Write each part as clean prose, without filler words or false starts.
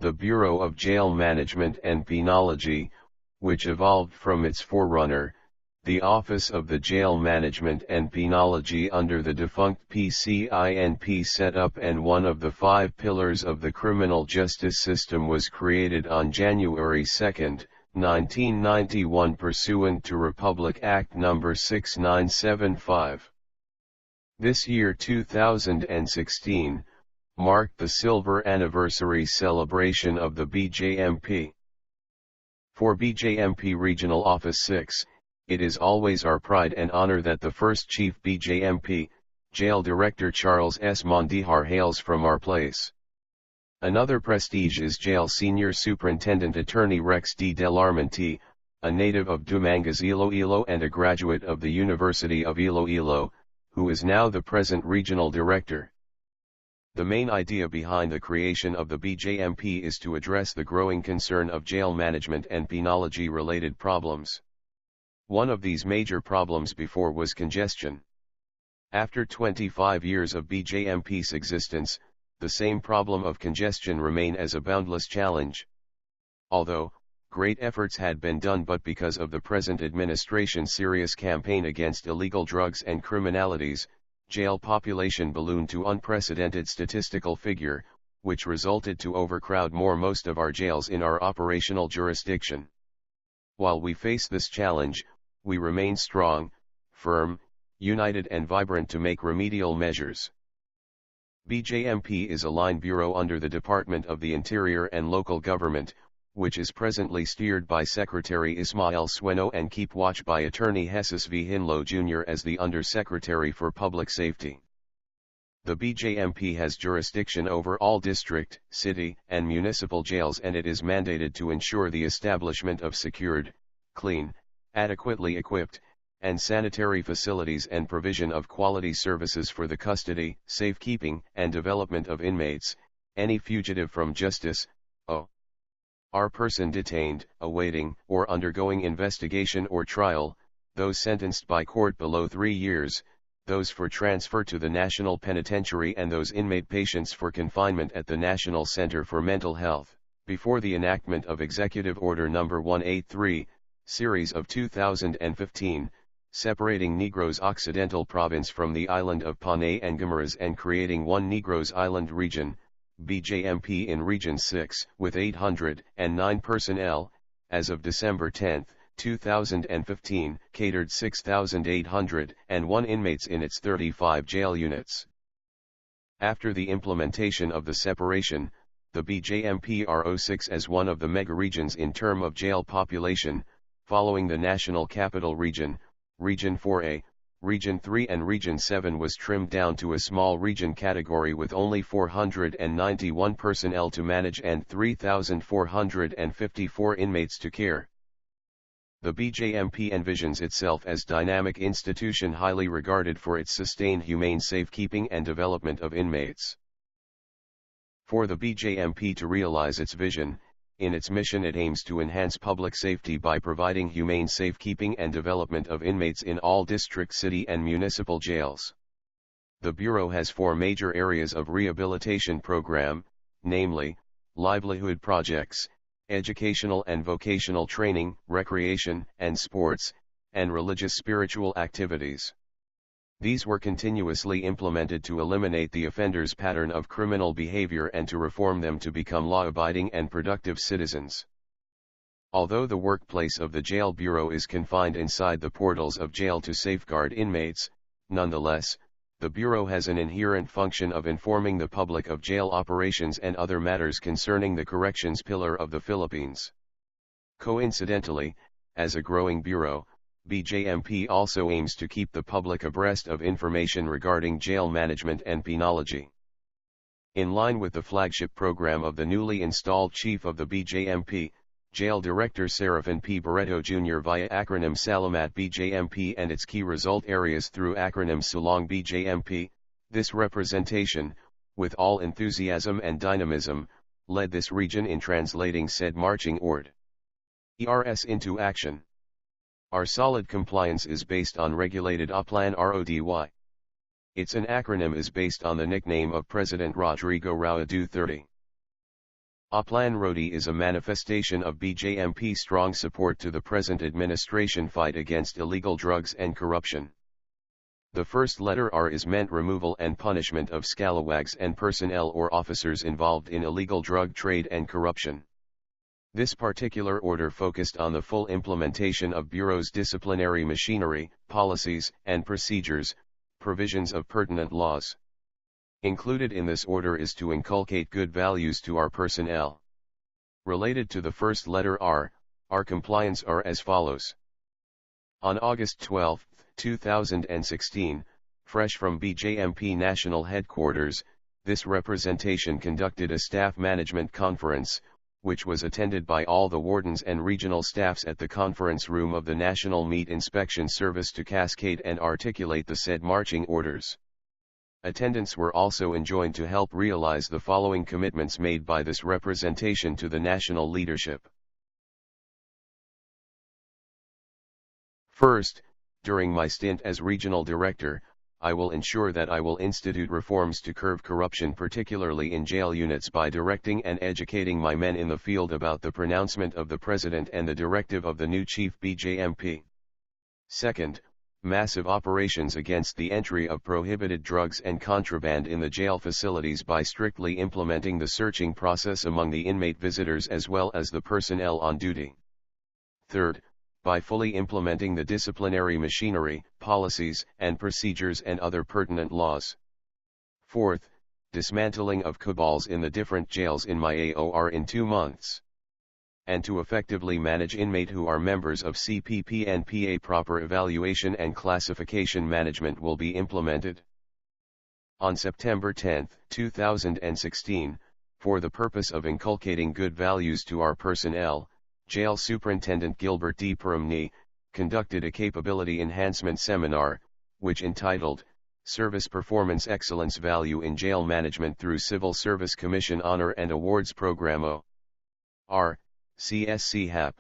the Bureau of Jail Management and Penology, which evolved from its forerunner, the Office of the Jail Management and Penology under the defunct PCINP set up, and one of the 5 pillars of the criminal justice system was created on January 2, 1991 pursuant to Republic Act No. 6975. This year 2016, marked the silver anniversary celebration of the BJMP. For BJMP Regional Office 6, it is always our pride and honor that the first Chief BJMP, Jail Director Charles S. Mondihar hails from our place. Another prestige is Jail Senior Superintendent Attorney Rex D. Delarmonte, a native of Dumangas Iloilo and a graduate of the University of Iloilo, who is now the present Regional Director. The main idea behind the creation of the BJMP is to address the growing concern of jail management and penology-related problems. One of these major problems before was congestion. After 25 years of BJMP's existence, the same problem of congestion remains as a boundless challenge. Although, great efforts had been done, but because of the present administration's serious campaign against illegal drugs and criminalities, jail population ballooned to unprecedented statistical figure, which resulted to overcrowd most of our jails in our operational jurisdiction. While we face this challenge, we remain strong, firm, united and vibrant to make remedial measures. BJMP is a line bureau under the Department of the Interior and Local Government, which is presently steered by Secretary Ismael Sueno and keep watch by Attorney Jesus V. Hinlo Jr. as the Under-Secretary for Public Safety. The BJMP has jurisdiction over all district, city, and municipal jails, and it is mandated to ensure the establishment of secured, clean, adequately equipped, and sanitary facilities and provision of quality services for the custody, safekeeping, and development of inmates, any fugitive from justice, or person detained, awaiting, or undergoing investigation or trial, those sentenced by court below 3 years, those for transfer to the National Penitentiary, and those inmate patients for confinement at the National Center for Mental Health. Before the enactment of Executive Order No. 183, Series of 2015, separating Negros Occidental Province from the island of Panay and Guimaras and creating one Negros Island region, BJMP in Region 6, with 809 personnel, as of December 10, 2015, catered 6,801 inmates in its 35 jail units. After the implementation of the separation, the BJMP RO6 as one of the mega-regions in term of jail population, following the National Capital Region, Region 4A, Region 3 and Region 7 was trimmed down to a small region category with only 491 personnel to manage and 3,454 inmates to care. The BJMP envisions itself as dynamic institution highly regarded for its sustained humane safekeeping and development of inmates. For the BJMP to realize its vision, in its mission it aims to enhance public safety by providing humane safekeeping and development of inmates in all district, city and municipal jails. The Bureau has 4 major areas of rehabilitation program, namely, livelihood projects, educational and vocational training, recreation and sports, and religious spiritual activities. These were continuously implemented to eliminate the offender's pattern of criminal behavior and to reform them to become law-abiding and productive citizens. Although the workplace of the Jail Bureau is confined inside the portals of jail to safeguard inmates, nonetheless, the Bureau has an inherent function of informing the public of jail operations and other matters concerning the corrections pillar of the Philippines. Coincidentally, as a growing bureau, BJMP also aims to keep the public abreast of information regarding jail management and penology. In line with the flagship program of the newly installed Chief of the BJMP, Jail Director Serafin P. Barreto Jr. via acronym Salamat BJMP and its key result areas through acronym Sulong BJMP, this representation, with all enthusiasm and dynamism, led this region in translating said marching ord. ERS into action. Our solid compliance is based on regulated Uplan RODY. It's an acronym is based on the nickname of President Rodrigo Roa Duterte. A Plan Roti is a manifestation of BJMP strong support to the present administration fight against illegal drugs and corruption. The first letter R is meant removal and punishment of scalawags and personnel or officers involved in illegal drug trade and corruption. This particular order focused on the full implementation of Bureau's disciplinary machinery, policies, and procedures, provisions of pertinent laws. Included in this order is to inculcate good values to our personnel. Related to the first letter R, our compliance are as follows. On August 12, 2016, fresh from BJMP National Headquarters, this representation conducted a staff management conference, which was attended by all the wardens and regional staffs at the conference room of the National Meat Inspection Service to cascade and articulate the said marching orders. Attendants were also enjoined to help realize the following commitments made by this representation to the national leadership. First, during my stint as regional director, I will ensure that I will institute reforms to curb corruption, particularly in jail units, by directing and educating my men in the field about the pronouncement of the President and the directive of the new Chief BJMP. Second, massive operations against the entry of prohibited drugs and contraband in the jail facilities by strictly implementing the searching process among the inmate visitors as well as the personnel on duty. Third, by fully implementing the disciplinary machinery, policies, and procedures and other pertinent laws. Fourth, dismantling of cabals in the different jails in my AOR in 2 months. And to effectively manage inmate who are members of CPP-NPA, proper evaluation and classification management will be implemented. On September 10, 2016, for the purpose of inculcating good values to our personnel, Jail Superintendent Gilbert D. Perumni conducted a capability enhancement seminar, which entitled, Service Performance Excellence Value in Jail Management through Civil Service Commission Honor and Awards Program O.R. CSC HAP.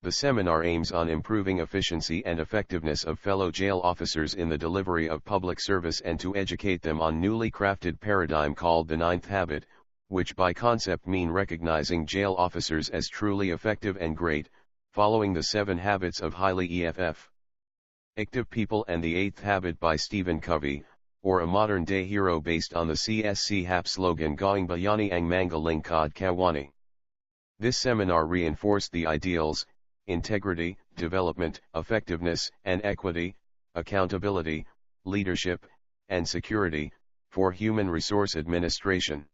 The seminar aims on improving efficiency and effectiveness of fellow jail officers in the delivery of public service and to educate them on newly crafted paradigm called the Ninth Habit, which by concept mean recognizing jail officers as truly effective and great, following the 7 habits of highly effective people and the 8th habit by Stephen Covey, or a modern-day hero based on the CSC HAP slogan Gawing Bayani Ang Manga Lingkod Kawani. This seminar reinforced the ideals, integrity, development, effectiveness, and equity, accountability, leadership, and security, for human resource administration.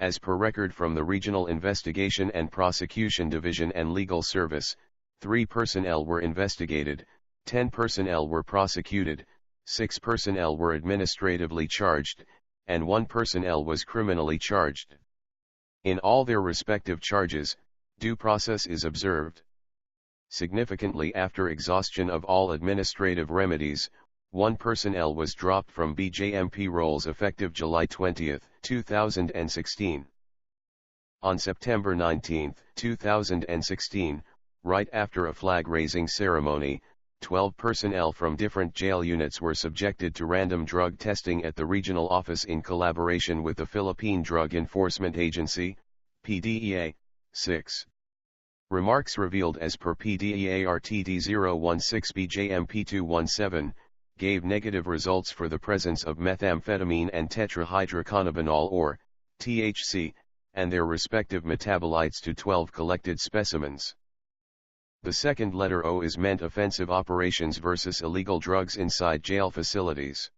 As per record from the Regional Investigation and Prosecution Division and Legal Service, 3 personnel were investigated, 10 personnel were prosecuted, 6 personnel were administratively charged, and 1 personnel was criminally charged. In all their respective charges, due process is observed. Significantly, after exhaustion of all administrative remedies, 1 personnel was dropped from BJMP roles effective July 20, 2016. On September 19, 2016, right after a flag-raising ceremony, 12 personnel from different jail units were subjected to random drug testing at the regional office in collaboration with the Philippine Drug Enforcement Agency, PDEA. 6. Remarks revealed as per PDEA RTD 016 BJMP 217, gave negative results for the presence of methamphetamine and tetrahydrocannabinol or THC, and their respective metabolites to 12 collected specimens. The second letter O is meant offensive operations versus illegal drugs inside jail facilities.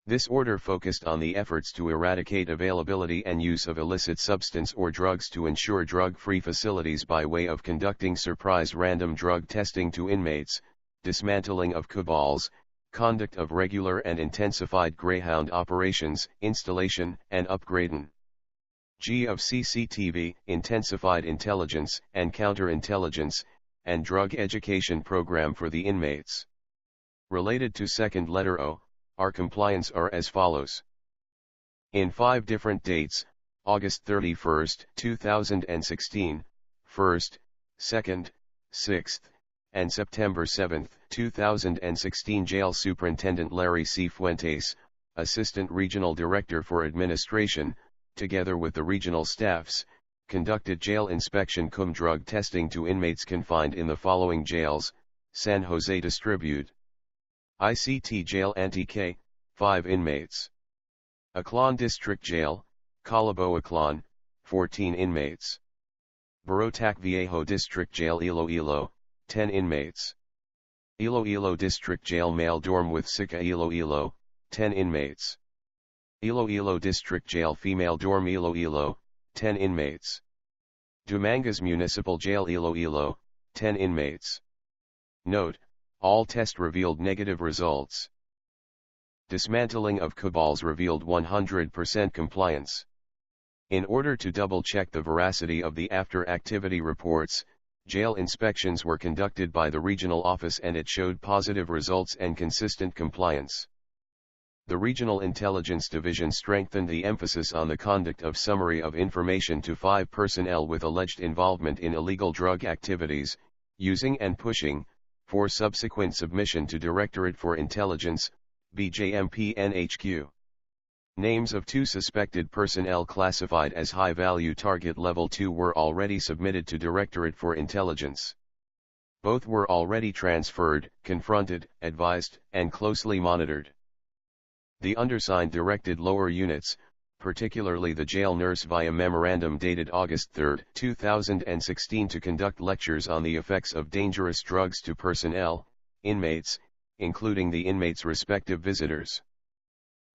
This order focused on the efforts to eradicate availability and use of illicit substance or drugs to ensure drug-free facilities by way of conducting surprise random drug testing to inmates, dismantling of cabals, conduct of regular and intensified Greyhound operations, installation and upgrading of CCTV, intensified intelligence and counterintelligence, and drug education program for the inmates. Related to second letter O, our compliance are as follows. In 5 different dates, August 31, 2016, 1st, 2nd, 6th, and September 7, 2016, Jail Superintendent Larry C. Fuentes, Assistant Regional Director for Administration, together with the regional staffs, conducted jail inspection cum drug testing to inmates confined in the following jails: San Jose Distribute, ICT Jail Antique, 5 inmates. Aklan District Jail, Calaboa Aklan, 14 inmates. Barotac Viejo District Jail Iloilo, 10 inmates. Iloilo District Jail Male Dorm with Sika Iloilo, 10 inmates. Iloilo District Jail Female Dorm Iloilo, 10 inmates. Dumangas Municipal Jail Iloilo, 10 inmates. Note: all tests revealed negative results. Dismantling of cabals revealed 100% compliance. In order to double-check the veracity of the after-activity reports, jail inspections were conducted by the regional office and it showed positive results and consistent compliance. The Regional Intelligence Division strengthened the emphasis on the conduct of summary of information to 5 personnel with alleged involvement in illegal drug activities, using and pushing, for subsequent submission to Directorate for Intelligence, BJMP NHQ. Names of 2 suspected personnel classified as high-value target level 2 were already submitted to Directorate for Intelligence. Both were already transferred, confronted, advised, and closely monitored. The undersigned directed lower units, particularly the jail nurse via memorandum dated August 3, 2016 to conduct lectures on the effects of dangerous drugs to personnel, inmates, including the inmates' respective visitors.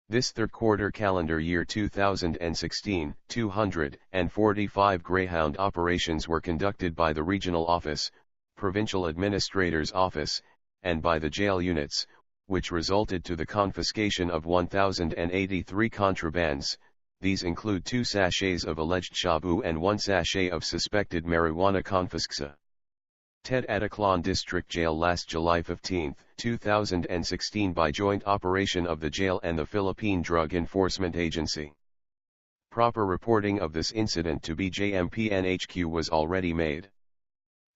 This third quarter calendar year 2016, 245 Greyhound operations were conducted by the Regional Office, Provincial Administrator's Office, and by the jail units, which resulted to the confiscation of 1,083 contrabands. These include 2 sachets of alleged shabu and 1 sachet of suspected marijuana confisca. TED at Aklan District Jail last July 15, 2016 by joint operation of the jail and the Philippine Drug Enforcement Agency. Proper reporting of this incident to BJMP NHQ was already made.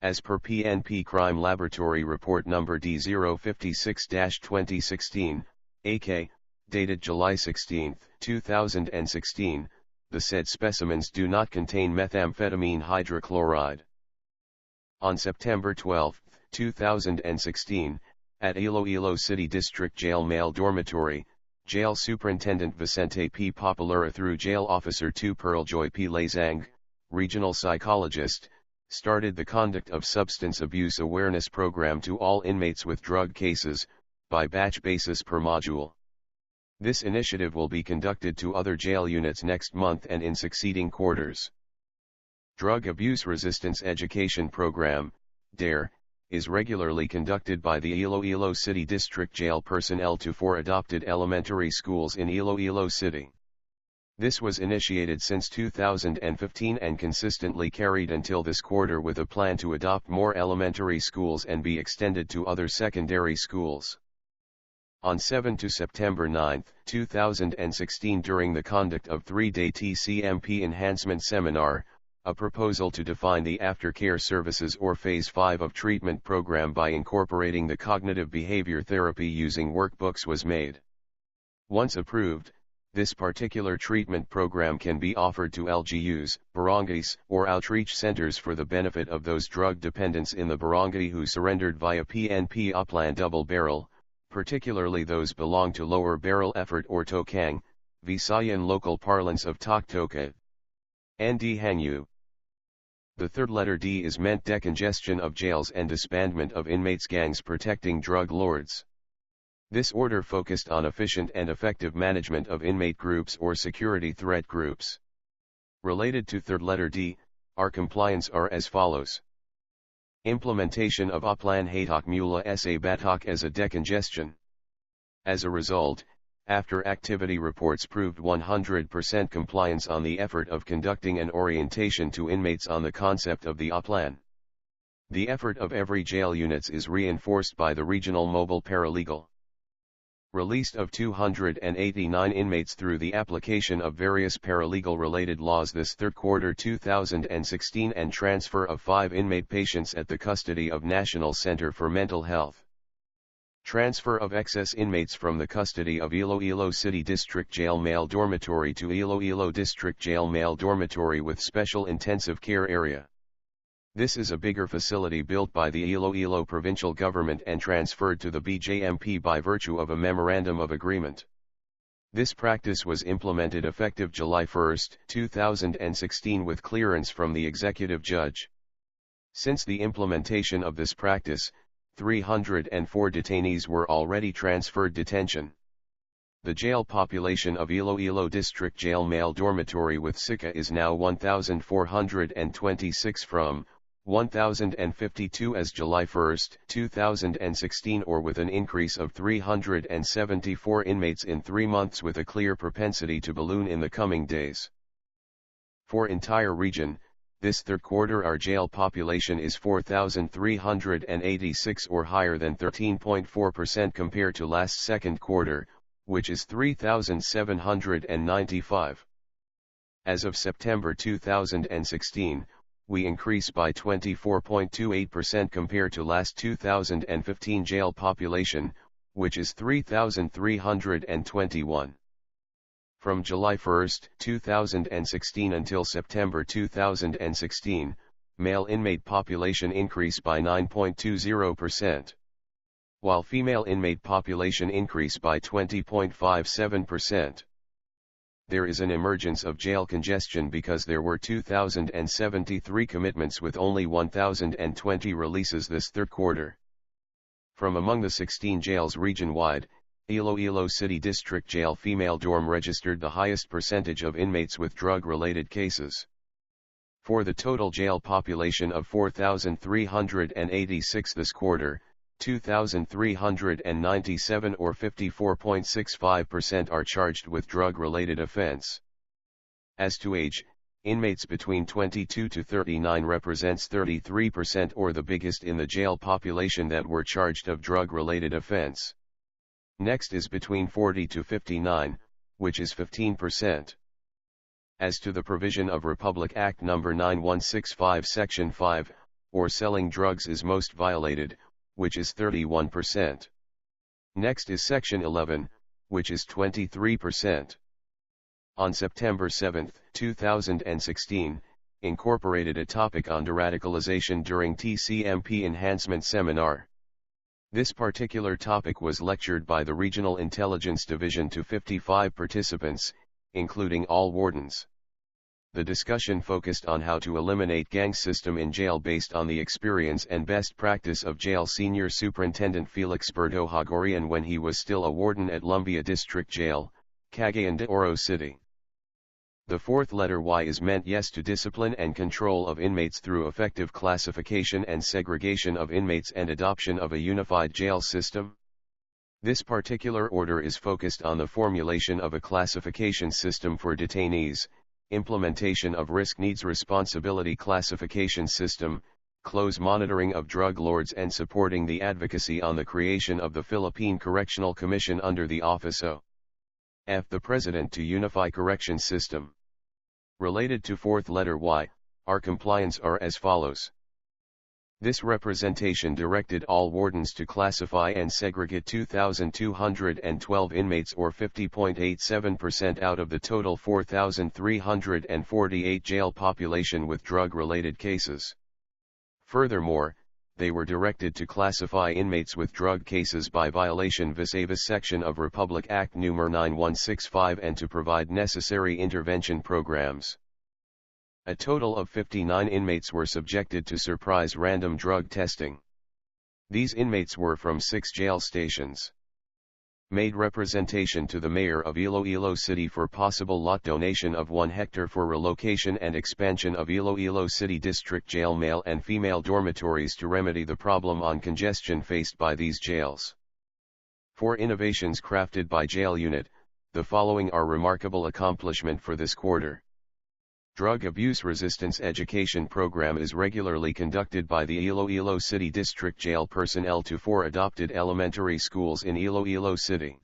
As per PNP Crime Laboratory Report Number D056-2016, AK, dated July 16, 2016, the said specimens do not contain methamphetamine hydrochloride. On September 12, 2016, at Iloilo City District Jail Male Dormitory, Jail Superintendent Vicente P. Populara through Jail Officer 2 Pearljoy P. Lazang, Regional Psychologist, started the Conduct of Substance Abuse Awareness Program to all inmates with drug cases, by batch basis per module. This initiative will be conducted to other jail units next month and in succeeding quarters. Drug Abuse Resistance Education Program, DARE, is regularly conducted by the Iloilo City District Jail personnel to 4 adopted elementary schools in Iloilo City. This was initiated since 2015 and consistently carried until this quarter with a plan to adopt more elementary schools and be extended to other secondary schools. On 7 to September 9, 2016 during the conduct of 3-day TCMP Enhancement Seminar, a proposal to define the aftercare services or Phase 5 of treatment program by incorporating the cognitive behavior therapy using workbooks was made. Once approved, this particular treatment program can be offered to LGUs, barangays, or outreach centers for the benefit of those drug dependents in the barangay who surrendered via PNP Upland Double Barrel, particularly those belong to Lower Barrel Effort or Tokang, Visayan local parlance of Toktoka. ND Hangyu. The third letter D is meant decongestion of jails and disbandment of inmates gangs protecting drug lords. This order focused on efficient and effective management of inmate groups or security threat groups. Related to third letter D, our compliance are as follows. Implementation of Uplan Hatok Mula Sa Batok as a decongestion. As a result, after activity reports proved 100% compliance on the effort of conducting an orientation to inmates on the concept of the Uplan. The effort of every jail units is reinforced by the regional mobile paralegal. Released of 289 inmates through the application of various paralegal-related laws this third quarter 2016 and transfer of 5 inmate patients at the custody of National Center for Mental Health. Transfer of excess inmates from the custody of Iloilo City District Jail Male Dormitory to Iloilo District Jail Male Dormitory with Special Intensive Care Area. This is a bigger facility built by the Iloilo provincial government and transferred to the BJMP by virtue of a Memorandum of Agreement. This practice was implemented effective July 1, 2016 with clearance from the executive judge. Since the implementation of this practice, 304 detainees were already transferred detention. The jail population of Iloilo District Jail Male Dormitory with SICA is now 1,426 from 1,052 as July 1, 2016, or with an increase of 374 inmates in 3 months with a clear propensity to balloon in the coming days. For entire region, this third quarter our jail population is 4,386 or higher than 13.4% compared to last second quarter, which is 3,795. As of September 2016, we increased by 24.28% compared to last 2015 jail population, which is 3,321. From July 1, 2016 until September 2016, male inmate population increased by 9.20%, while female inmate population increased by 20.57%. There is an emergence of jail congestion because there were 2,073 commitments with only 1,020 releases this third quarter. From among the 16 jails region-wide, Iloilo City District Jail female dorm registered the highest percentage of inmates with drug-related cases. For the total jail population of 4,386 this quarter, 2,397 or 54.65% are charged with drug-related offense. As to age, inmates between 22 to 39 represents 33% or the biggest in the jail population that were charged of drug-related offense. Next is between 40 to 59, which is 15%. As to the provision of Republic Act No. 9165 Section 5, or selling drugs is most violated, which is 31%. Next is Section 11, which is 23%. On September 7, 2016, incorporated a topic on deradicalization during TCMP enhancement seminar. This particular topic was lectured by the Regional Intelligence Division to 55 participants, including all wardens. The discussion focused on how to eliminate gang system in jail based on the experience and best practice of Jail Senior Superintendent Felix Berto Hagorian when he was still a warden at Lumbia District Jail, Cagayan de Oro City. The fourth letter Y is meant yes to discipline and control of inmates through effective classification and segregation of inmates and adoption of a unified jail system. This particular order is focused on the formulation of a classification system for detainees, implementation of risk needs responsibility classification system, close monitoring of drug lords and supporting the advocacy on the creation of the Philippine Correctional Commission under the Office of the President to unify correction system. Related to fourth letter Y, our compliance are as follows. This representation directed all wardens to classify and segregate 2,212 inmates or 50.87% out of the total 4,348 jail population with drug-related cases. Furthermore, they were directed to classify inmates with drug cases by violation vis-a-vis section of Republic Act No. 9165 and to provide necessary intervention programs. A total of 59 inmates were subjected to surprise random drug testing. These inmates were from 6 jail stations. Made representation to the Mayor of Iloilo City for possible lot donation of 1 hectare for relocation and expansion of Iloilo City District Jail male and female dormitories to remedy the problem on congestion faced by these jails. For innovations crafted by Jail Unit, the following are remarkable accomplishment for this quarter. Drug abuse resistance education program is regularly conducted by the Iloilo City District Jail personnel to 4 adopted elementary schools in Iloilo City.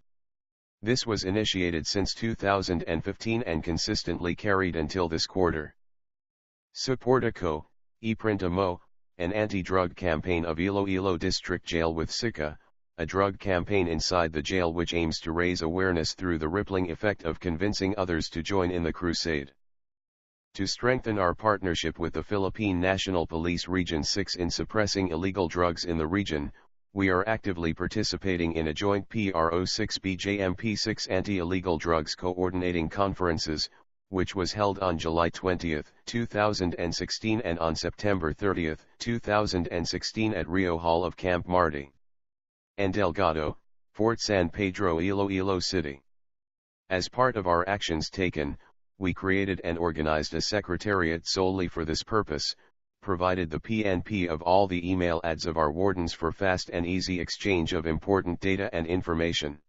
This was initiated since 2015 and consistently carried until this quarter. Suporta Co., Iprintamo, an anti-drug campaign of Iloilo District Jail with SICA, a drug campaign inside the jail which aims to raise awareness through the rippling effect of convincing others to join in the crusade. To strengthen our partnership with the Philippine National Police Region 6 in suppressing illegal drugs in the region, we are actively participating in a joint PRO6 BJMP 6 anti-illegal drugs coordinating conferences, which was held on July 20, 2016 and on September 30, 2016 at Rio Hall of Camp Marti and Delgado, Fort San Pedro, Iloilo City. As part of our actions taken, we created and organized a secretariat solely for this purpose, provided the PNP of all the email ads of our wardens for fast and easy exchange of important data and information.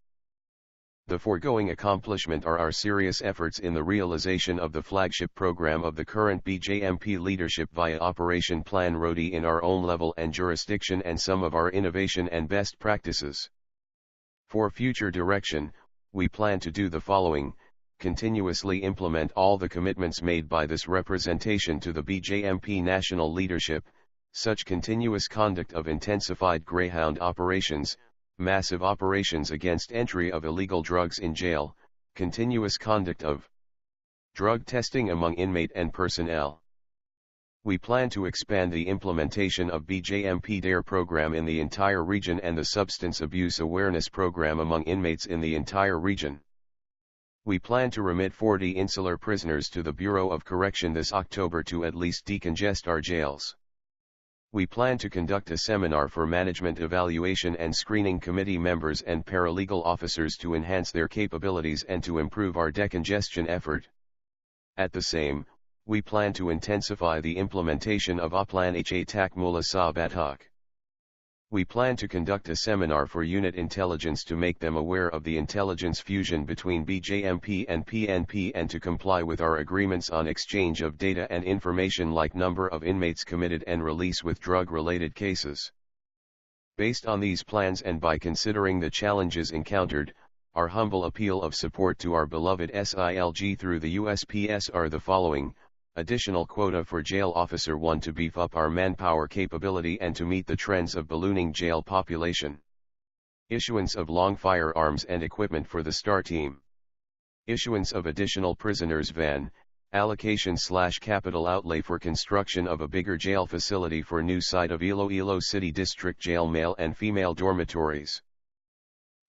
The foregoing accomplishment are our serious efforts in the realization of the flagship program of the current BJMP leadership via Operation Plan Roti in our own level and jurisdiction and some of our innovation and best practices. For future direction, we plan to do the following: continuously implement all the commitments made by this representation to the BJMP national leadership, such continuous conduct of intensified Greyhound operations, massive operations against entry of illegal drugs in jail, continuous conduct of drug testing among inmate and personnel. We plan to expand the implementation of BJMP DARE program in the entire region and the substance abuse awareness program among inmates in the entire region. We plan to remit 40 insular prisoners to the Bureau of Correction this October to at least decongest our jails. We plan to conduct a seminar for management evaluation and screening committee members and paralegal officers to enhance their capabilities and to improve our decongestion effort. At the same, we plan to intensify the implementation of Oplan Tak Mula Sa Batok. We plan to conduct a seminar for unit intelligence to make them aware of the intelligence fusion between BJMP and PNP and to comply with our agreements on exchange of data and information like number of inmates committed and release with drug-related cases. Based on these plans and by considering the challenges encountered, our humble appeal of support to our beloved SILG through the USPS are the following: additional quota for Jail Officer 1 to beef up our manpower capability and to meet the trends of ballooning jail population. Issuance of long firearms and equipment for the STAR team. Issuance of additional prisoners van, allocation/capital outlay for construction of a bigger jail facility for new site of Iloilo City District Jail male and female dormitories.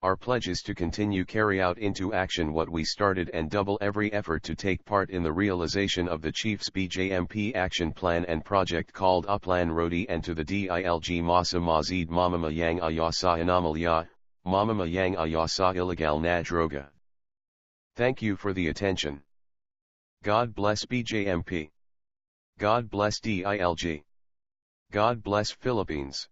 Our pledge is to continue carry out into action what we started and double every effort to take part in the realization of the Chief's BJMP action plan and project called Oplan Roti and to the DILG Masa Mazid Mamama Yang Ayasa Anomalya, Mamama Yang Ayasa Illegal na Droga. Thank you for the attention. God bless BJMP. God bless DILG. God bless Philippines.